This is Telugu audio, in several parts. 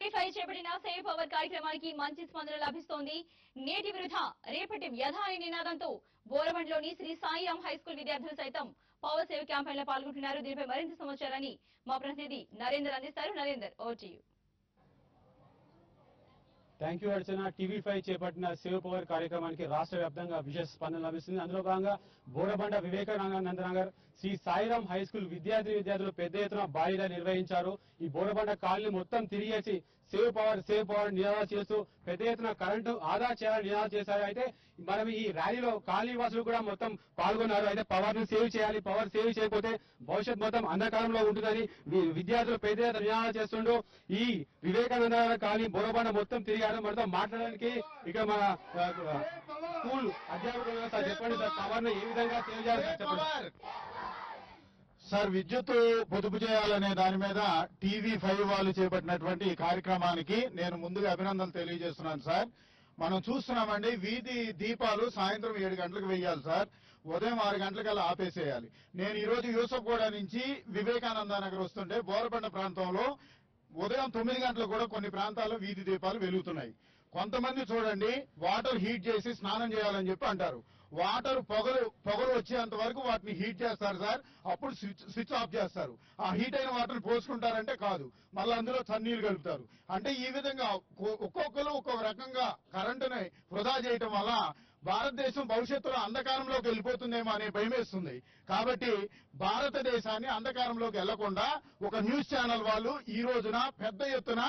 టీవీ5 చేపట్టిన సేవ్ పవర్ కార్యక్రమానికి మంచి స్పందన లభిస్తోంది. నేటి వృధా రేపటి వ్యధ అనే నినాదంతో బోరబండ్లోని శ్రీ సాయిరాం హైస్కూల్ విద్యార్థులు సైతం పవర్ సేవ్ క్యాంపెయిన్ లో పాల్గొంటున్నారు. దీనిపై మరింత సమాచారాన్ని మా ప్రతినిధి నరేందర్ అందిస్తారు. Narender, over to you. Thank you Archana. TV5 చేపట్టిన సేవ్ పవర్ కార్యక్రమానికి రాష్ట్ర వ్యాప్తంగా విశేష స్పందన లభిస్తుంది. అందులో భాగంగా బోరబండ వివేకానంద నగర్ శ్రీ సాయిరాం హై స్కూల్ విద్యార్థులు పెద్ద ఎత్తున భారీగా నిర్వహించారు. ఈ బోరబండ కాలనీ మొత్తం తిరిగేసి సేవ్ పవర్ నినాదాలు చేస్తూ పెద్ద ఎత్తున కరెంటు ఆదా చేయాలని నినాదాలు చేశారు. అయితే మనం ఈ ర్యాలీలో కాలనీ వాసులు కూడా మొత్తం పాల్గొన్నారు. అయితే పవర్ ను సేవ్ చేయాలి, పవర్ సేవ్ చేయకపోతే భవిష్యత్ మొత్తం అంధకారంలో ఉంటుందని విద్యార్థులు పెద్ద ఎత్తున నినాదాలు చేస్తుంటూ ఈ వివేకానంద కాలనీ బోరబండ మొత్తం తిరిగారు. మనతో మాట్లాడడానికి ఇక మన స్కూల్ అధ్యాపకులు సార్ చెప్పండి సార్, పవర్ ను ఏ విధంగా సేవ్ చేయాలి చెప్పండి సార్. విద్యుత్ పొదుపు చేయాలనే దాని మీద టీవీ5 వాళ్ళు చేపట్టినటువంటి ఈ కార్యక్రమానికి నేను ముందుగా అభినందనలు తెలియజేస్తున్నాను సార్. మనం చూస్తున్నామండి, వీధి దీపాలు సాయంత్రం 7 గంటలకు వేయాలి సార్, ఉదయం 6 గంటలకల్లా ఆపేసేయాలి. నేను ఈ రోజు యూసఫ్గూడ నుంచి వివేకానంద నగర్ వస్తుంటే బోరబండ ప్రాంతంలో ఉదయం 9 గంటలకు కూడా కొన్ని ప్రాంతాల్లో వీధి దీపాలు వెలుగుతున్నాయి. కొంతమంది చూడండి వాటర్ హీట్ చేసి స్నానం చేయాలని చెప్పి అంటారు. వాటర్ పొగలు వచ్చేంత వరకు వాటిని హీట్ చేస్తారు సార్, అప్పుడు స్విచ్ ఆఫ్ చేస్తారు. ఆ హీట్ అయిన వాటర్ పోసుకుంటారంటే కాదు, మళ్ళీ అందులో చన్నీళ్లు కలుపుతారు. అంటే ఈ విధంగా ఒక్కొక్కరు ఒక్కొక్క రకంగా కరెంటుని వృధా చేయటం వల్ల భారతదేశం భవిష్యత్తులో అంధకారంలోకి వెళ్ళిపోతుందేమో అనే భయం వేస్తుంది. కాబట్టి భారతదేశాన్ని అంధకారంలోకి వెళ్లకుండా ఒక న్యూస్ ఛానల్ వాళ్ళు ఈ రోజున పెద్ద ఎత్తున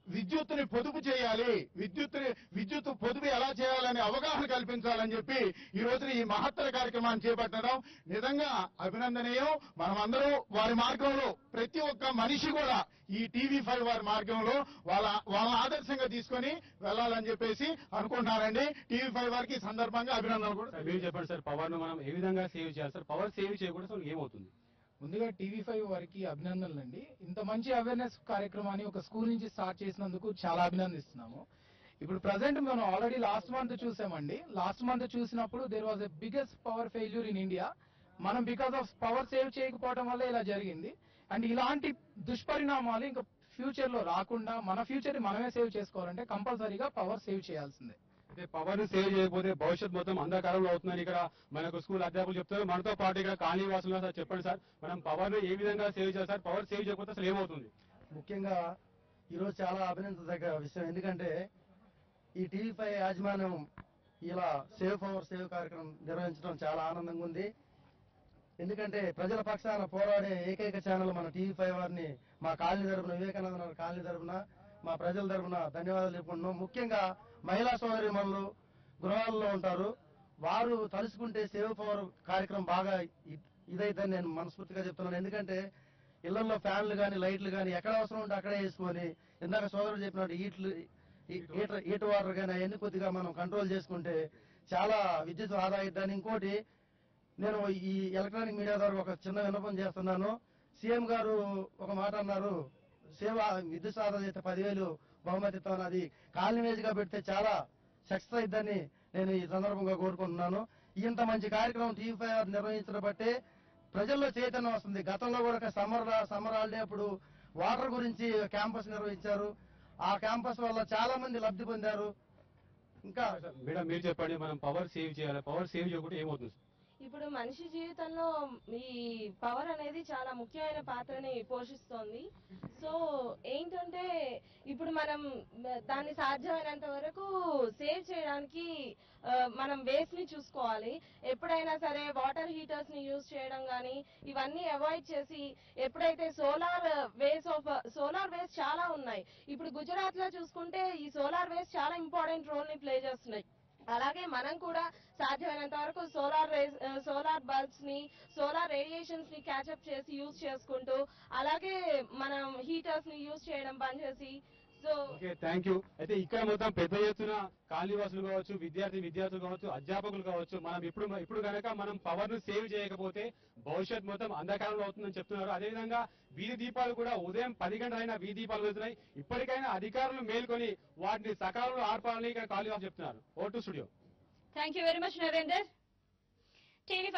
విద్యుత్తుని పొదుపు చేయాలి, విద్యుత్ పొదుపు ఎలా చేయాలని అవగాహన కల్పించాలని చెప్పి ఈ రోజున ఈ మహత్తర కార్యక్రమాన్ని చేపట్టడం నిజంగా అభినందనీయం. మనమందరూ వారి మార్గంలో ప్రతి ఒక్క మనిషి కూడా ఈ టీవీ5 వారి మార్గంలో వాళ్ళ ఆదర్శంగా తీసుకొని వెళ్లాలని చెప్పేసి అనుకుంటున్నారండి. టీవీ5 వారికి ఈ సందర్భంగా అభినందనలు కూడా. మీరు చెప్పండి సార్, పవర్ ను మనం ఏ విధంగా సేవ్ చేయాలి సార్? పవర్ సేవ్ చేయకూడదు ఏమవుతుంది? ముందుగా టీవీ5 వారికి అభినందనలు అండి. ఇంత మంచి అవేర్నెస్ కార్యక్రమాన్ని ఒక స్కూల్ నుంచి స్టార్ట్ చేసినందుకు చాలా అభినందిస్తున్నాము. ఇప్పుడు ప్రజెంట్ మనం ఆల్రెడీ లాస్ట్ మంత్ చూసామండి. లాస్ట్ మంత్ చూసినప్పుడు there was a biggest power failure in India. మనం బికాస్ ఆఫ్ పవర్ సేవ్ చేయకపోవడం వల్ల ఇలా జరిగింది. అండ్ ఇలాంటి దుష్పరిణామాలు ఇంకా ఫ్యూచర్ లో రాకుండా మన ఫ్యూచర్ ని మనమే సేవ్ చేసుకోవాలంటే కంపల్సరీగా పవర్ సేవ్ చేయాల్సిందే. అయితే పవర్ ను సేవ్ చేయకపోతే భవిష్యత్ మొత్తం అంధకారంలో అవుతుందని ఇక్కడ మనకు స్కూల్ అధ్యాపకులు చెప్తారు. మనతో పాటు ఇక్కడ కాలనీ వాసులు సార్ చెప్పండి సార్, మనం పవర్ ను ఏ విధంగా సేవ్ చేయాలి సార్? పవర్ సేవ్ చేయకపోతే అసలు ఏమవుతుంది? ముఖ్యంగా ఈరోజు చాలా అభినందించదగ్గ విషయం. ఎందుకంటే ఈ టీవీ5 యాజమాన్యం ఇలా సేవ్ పవర్ సేవ్ కార్యక్రమం నిర్వహించడం చాలా ఆనందంగా ఉంది. ఎందుకంటే ప్రజల పక్షాన పోరాడే ఏకైక ఛానల్ మన టీవీ5 వారిని మా కాలనీ తరపున, వివేకానంద కాలనీ తరపున, మా ప్రజల తరపున ధన్యవాదాలు చెప్పుకుంటున్నాం. ముఖ్యంగా మహిళా సోదరీమణులు గృహాల్లో ఉంటారు, వారు తలుసుకుంటే సేవ్ పవర్ కార్యక్రమం బాగా ఇదైతే నేను మనస్ఫూర్తిగా చెప్తున్నాను. ఎందుకంటే ఇళ్లలో ఫ్యాన్లు కానీ లైట్లు కానీ ఎక్కడ అవసరం ఉంటే అక్కడే వేసుకొని, ఇందాక సోదరుడు చెప్పినట్టు హీటర్ వాటర్ కానీ అవన్నీ కొద్దిగా మనం కంట్రోల్ చేసుకుంటే చాలా విద్యుత్ ఆదా అవుతుందని. ఇంకోటి, నేను ఈ ఎలక్ట్రానిక్ మీడియా ద్వారా ఒక చిన్న విన్నపం చేస్తున్నాను. సీఎం గారు ఒక మాట అన్నారు, విద్యుత్ ఆదా చేస్తే 10,000 బహుమతి ఇస్తామని. అది కాలనీ వేజ్గా పెడితే చాలా సక్సెస్ అయిద్దని నేను ఈ సందర్భంగా కోరుకుంటున్నాను. ఇంత మంచి కార్యక్రమం టీవీ5 నిర్వహించడం బట్టే ప్రజల్లో చైతన్యం వస్తుంది. గతంలో కూడా సమ్మర్ హాలిడే అప్పుడు వాటర్ గురించి క్యాంపస్ నిర్వహించారు. ఆ క్యాంపస్ వల్ల చాలా మంది లబ్ధి పొందారు. ఇంకా మేడం మీరు చెప్పండి, మనం పవర్ సేవ్ చేయాలి, పవర్ సేవ్ చేయకుంటే ఏమవుతుంది? ఇప్పుడు మనిషి జీవితంలో ఈ పవర్ అనేది చాలా ముఖ్యమైన పాత్రని పోషిస్తోంది. సో ఏంటంటే ఇప్పుడు మనం దాన్ని సాధ్యమైనంత వరకు సేవ్ చేయడానికి మనం వేస్ట్ ని చూసుకోవాలి. ఎప్పుడైనా సరే వాటర్ హీటర్స్ ని యూజ్ చేయడం కానీ ఇవన్నీ అవాయిడ్ చేసి, ఎప్పుడైతే సోలార్ వేస్ట్ చాలా ఉన్నాయి. ఇప్పుడు గుజరాత్ లో చూసుకుంటే ఈ సోలార్ వేస్ట్ చాలా ఇంపార్టెంట్ రోల్ ని ప్లే చేస్తున్నాయి. అలాగే మనం కూడా సాధ్యమైనంత వరకు సోలార్ బల్బ్స్ ని, సోలార్ రేడియేషన్స్ ని క్యాచప్ చేసి యూజ్ చేసుకుంటూ, అలాగే మనం హీటర్స్ ని యూజ్ చేయడం బంద్ చేసి. Okay, thank you. అయితే ఇక్కడ మొత్తం పెద్ద ఎత్తున కాలనీవాసులు కావచ్చు, విద్యార్థులు కావచ్చు, అధ్యాపకులు కావచ్చు, మనం ఇప్పుడు కనుక మనం పవర్ ను సేవ్ చేయకపోతే భవిష్యత్ మొత్తం అంధకారంలో అవుతుందని చెప్తున్నారు. అదేవిధంగా వీధి దీపాలు కూడా ఉదయం 10 గంటలైనా వీధి దీపాలు వెళ్తున్నాయి. ఇప్పటికైనా అధికారులు మేల్కొని వాటిని సకాలంలో ఆర్పాలని ఇక్కడ కాలనీవాసులు చెప్తున్నారు. ఓ to studio. Thank you very much Narender. TV